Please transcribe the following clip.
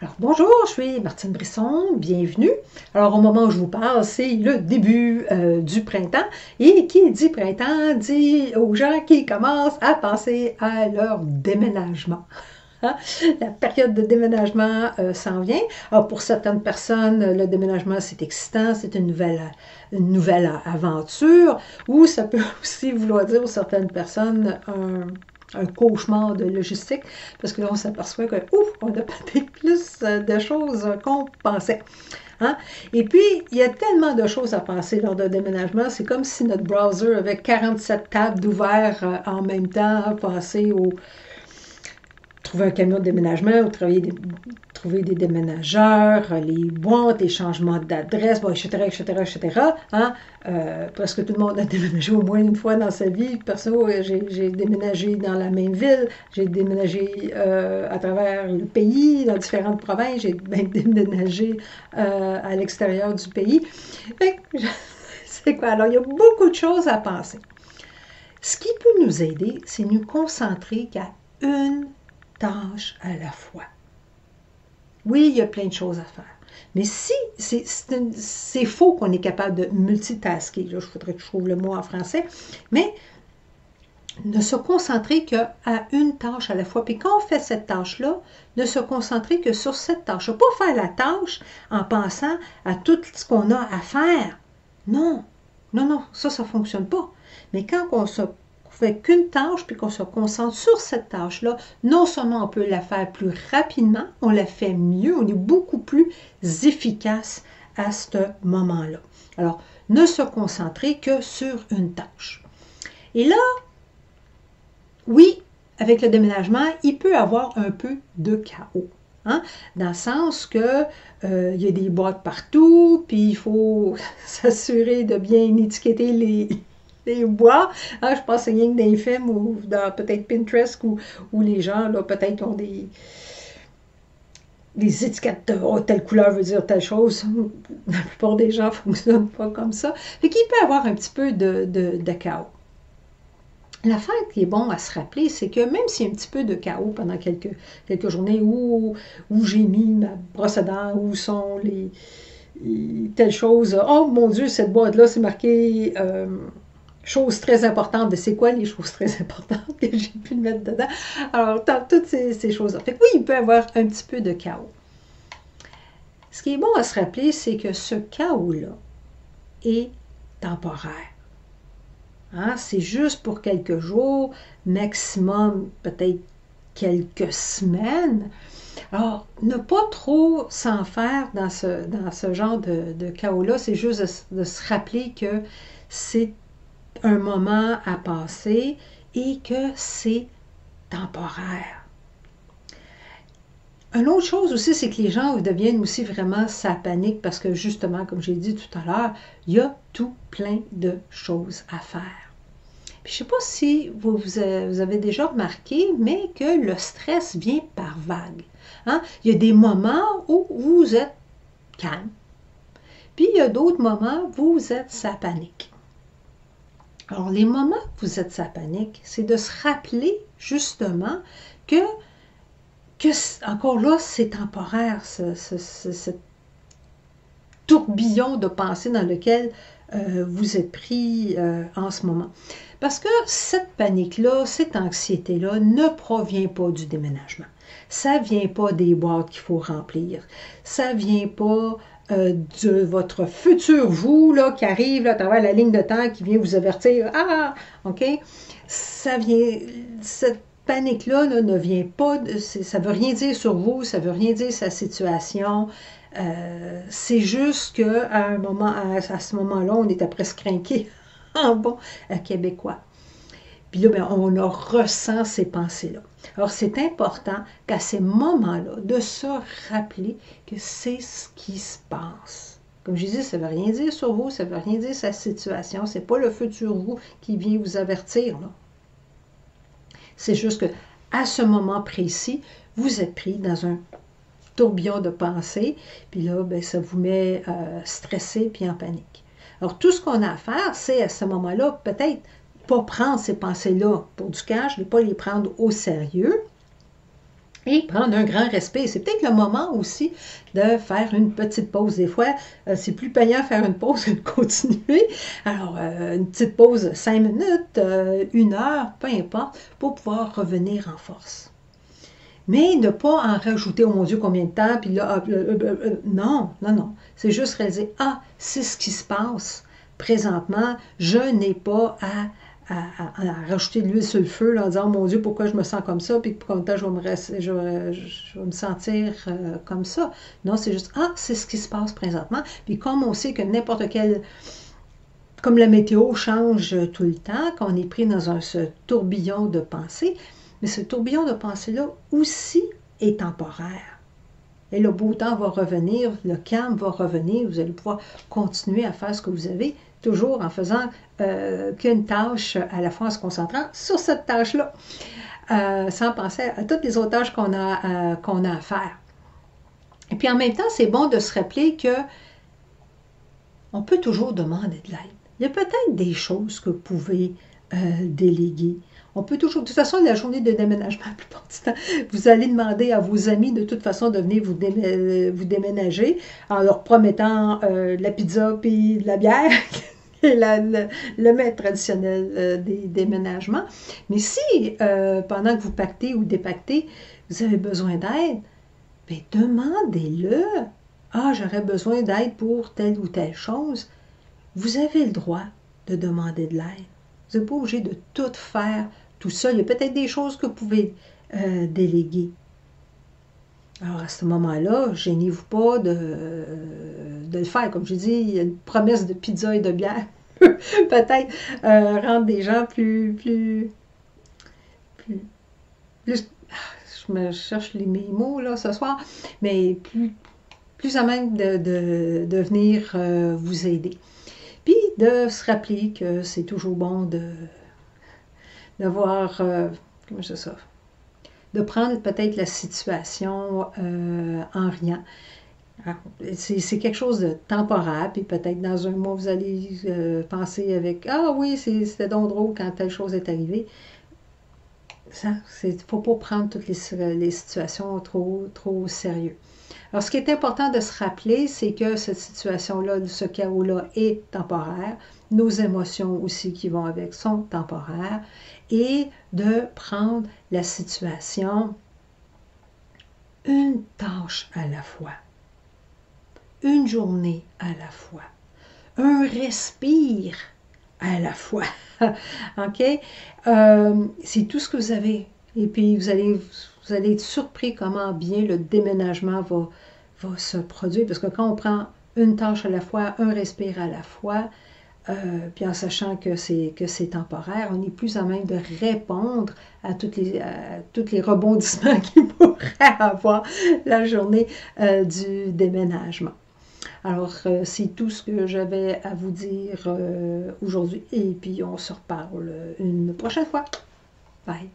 Alors bonjour, je suis Martine Brisson, bienvenue. Alors au moment où je vous parle, c'est le début du printemps et qui dit printemps dit aux gens qui commencent à penser à leur déménagement. Hein? La période de déménagement s'en vient. Alors pour certaines personnes, le déménagement c'est excitant, c'est une nouvelle aventure ou ça peut aussi vouloir dire pour certaines personnes un cauchemar de logistique, parce que là, on s'aperçoit que, ouf, on a peut-être plus de choses qu'on pensait. Hein? Et puis, il y a tellement de choses à penser lors d'un déménagement, c'est comme si notre browser avait 47 tabs d'ouvert en même temps, passer au trouver un camion de déménagement ou trouver des déménageurs, les boîtes, les changements d'adresse, bon, etc., etc., etc. Hein? Presque tout le monde a déménagé au moins une fois dans sa vie. Perso, j'ai déménagé dans la même ville, j'ai déménagé à travers le pays, dans différentes provinces, j'ai même déménagé à l'extérieur du pays. C'est quoi? Alors, il y a beaucoup de choses à penser. Ce qui peut nous aider, c'est nous concentrer qu'à une tâche à la fois. Oui, il y a plein de choses à faire. Mais si, c'est faux qu'on est capable de multitasker. Là, je voudrais que je trouve le mot en français. Mais ne se concentrer qu'à une tâche à la fois. Puis quand on fait cette tâche-là, ne se concentrer que sur cette tâche. Pas faire la tâche en pensant à tout ce qu'on a à faire. Non, non, non, ça ne fonctionne pas. Mais quand on se fait qu'une tâche, puis qu'on se concentre sur cette tâche-là, non seulement on peut la faire plus rapidement, on la fait mieux, on est beaucoup plus efficace à ce moment-là. Alors, ne se concentrer que sur une tâche. Et là, oui, avec le déménagement, il peut y avoir un peu de chaos. Hein? Dans le sens que il y a des boîtes partout, puis il faut s'assurer de bien étiqueter les bois. Hein? Je pense que c'est rien que dans les films ou dans peut-être Pinterest où les gens, là, peut-être ont des étiquettes de oh, telle couleur veut dire telle chose. La plupart des gens ne fonctionnent pas comme ça. Fait qu'il peut y avoir un petit peu de chaos. L'affaire qui est bon à se rappeler, c'est que même s'il y a un petit peu de chaos pendant quelques journées où j'ai mis ma brosse à dents, où sont telles choses, oh mon Dieu, cette boîte-là, c'est marqué choses très importantes. C'est quoi les choses très importantes que j'ai pu mettre dedans? Alors, toutes ces choses-là. Fait que oui, il peut y avoir un petit peu de chaos. Ce qui est bon à se rappeler, c'est que ce chaos-là est temporaire. Hein? C'est juste pour quelques jours, maximum peut-être quelques semaines. Alors, ne pas trop s'en faire dans ce genre de chaos-là, c'est juste de se rappeler que c'est un moment à passer et que c'est temporaire. Une autre chose aussi, c'est que les gens deviennent aussi vraiment sa panique parce que justement, comme j'ai dit tout à l'heure, il y a tout plein de choses à faire. Puis, je ne sais pas si vous avez déjà remarqué, mais que le stress vient par vagues. Hein? Il y a des moments où vous êtes calme, puis il y a d'autres moments où vous êtes sa panique. Alors, les moments où vous êtes sa panique, c'est de se rappeler justement que encore là, c'est temporaire, ce tourbillon de pensée dans lequel vous êtes pris en ce moment. Parce que cette panique-là, cette anxiété-là ne provient pas du déménagement. Ça ne vient pas des boîtes qu'il faut remplir. Ça ne vient pas de votre futur vous là, qui arrive là, à travers la ligne de temps, qui vient vous avertir. Ah, OK? Ça vient... Cette panique-là ne vient pas... Ça ne veut rien dire sur vous, ça ne veut rien dire sa situation. C'est juste qu'à un moment, à ce moment-là, on était presque crinqué en bon québécois. Puis là, on ressent ces pensées-là. Alors, c'est important qu'à ces moments-là, de se rappeler que c'est ce qui se passe. Comme je dis, ça ne veut rien dire sur vous, ça ne veut rien dire sa situation. Ce n'est pas le futur vous qui vient vous avertir. C'est juste qu'à ce moment précis, vous êtes pris dans un tourbillon de pensée, puis là, ça vous met stressé puis en panique. Alors, tout ce qu'on a à faire, c'est à ce moment-là, peut-être pas prendre ces pensées-là pour du cash, ne pas les prendre au sérieux, Et prendre un grand respect. C'est peut-être le moment aussi de faire une petite pause. Des fois, c'est plus payant faire une pause que de continuer. Alors, une petite pause, 5 minutes, 1 heure, peu importe, pour pouvoir revenir en force. Mais ne pas en rajouter, oh mon Dieu, combien de temps, puis là, non, non, non. C'est juste réaliser, ah, c'est ce qui se passe présentement, je n'ai pas à rajouter de l'huile sur le feu là, en disant, oh mon Dieu, pourquoi je me sens comme ça, puis combien de temps je vais me sentir comme ça. Non, c'est juste, ah, c'est ce qui se passe présentement. Puis comme on sait que n'importe quel, comme la météo change tout le temps, qu'on est pris dans ce tourbillon de pensée, mais ce tourbillon de pensée-là aussi est temporaire. Et le beau temps va revenir, le calme va revenir, vous allez pouvoir continuer à faire ce que vous avez, toujours en faisant qu'une tâche à la fois, en se concentrant sur cette tâche-là, sans penser à toutes les autres tâches qu'on a à faire. Et puis en même temps, c'est bon de se rappeler que on peut toujours demander de l'aide. Il y a peut-être des choses que vous pouvez déléguer. On peut toujours, de toute façon, la journée de déménagement, la plupart du temps, vous allez demander à vos amis de toute façon de venir vous déménager en leur promettant de la pizza puis de la bière, et le maître traditionnel des déménagements. Mais si, pendant que vous pactez ou dépactez, vous avez besoin d'aide, bien, demandez-le. Ah, j'aurais besoin d'aide pour telle ou telle chose. Vous avez le droit de demander de l'aide. Vous n'êtes pas obligé de tout faire tout seul. Il y a peut-être des choses que vous pouvez déléguer. Alors, à ce moment-là, gênez-vous pas de le faire. Comme je dis, il y a une promesse de pizza et de bière. Peut-être rendre des gens plus je me cherche mes mots là ce soir, mais plus à même de venir vous aider. Puis de se rappeler que c'est toujours bon d'avoir, comment je dis ça, de prendre peut-être la situation en riant. C'est quelque chose de temporaire, puis peut-être dans un mois, vous allez penser avec « Ah oui, c'était donc drôle quand telle chose est arrivée ». Il ne faut pas prendre toutes les situations trop au sérieux. Alors, ce qui est important de se rappeler, c'est que cette situation-là, ce chaos-là est temporaire. Nos émotions aussi qui vont avec sont temporaires. Et de prendre la situation une tâche à la fois. Une journée à la fois. Un respire à la fois. OK? C'est tout ce que vous avez. Et puis, vous allez être surpris comment bien le déménagement va se produire. Parce que quand on prend une tâche à la fois, un respire à la fois, puis en sachant que c'est temporaire, on est plus en même de répondre à tous les rebondissements qu'il pourrait avoir la journée du déménagement. Alors, c'est tout ce que j'avais à vous dire aujourd'hui. Et puis, on se reparle une prochaine fois. Bye!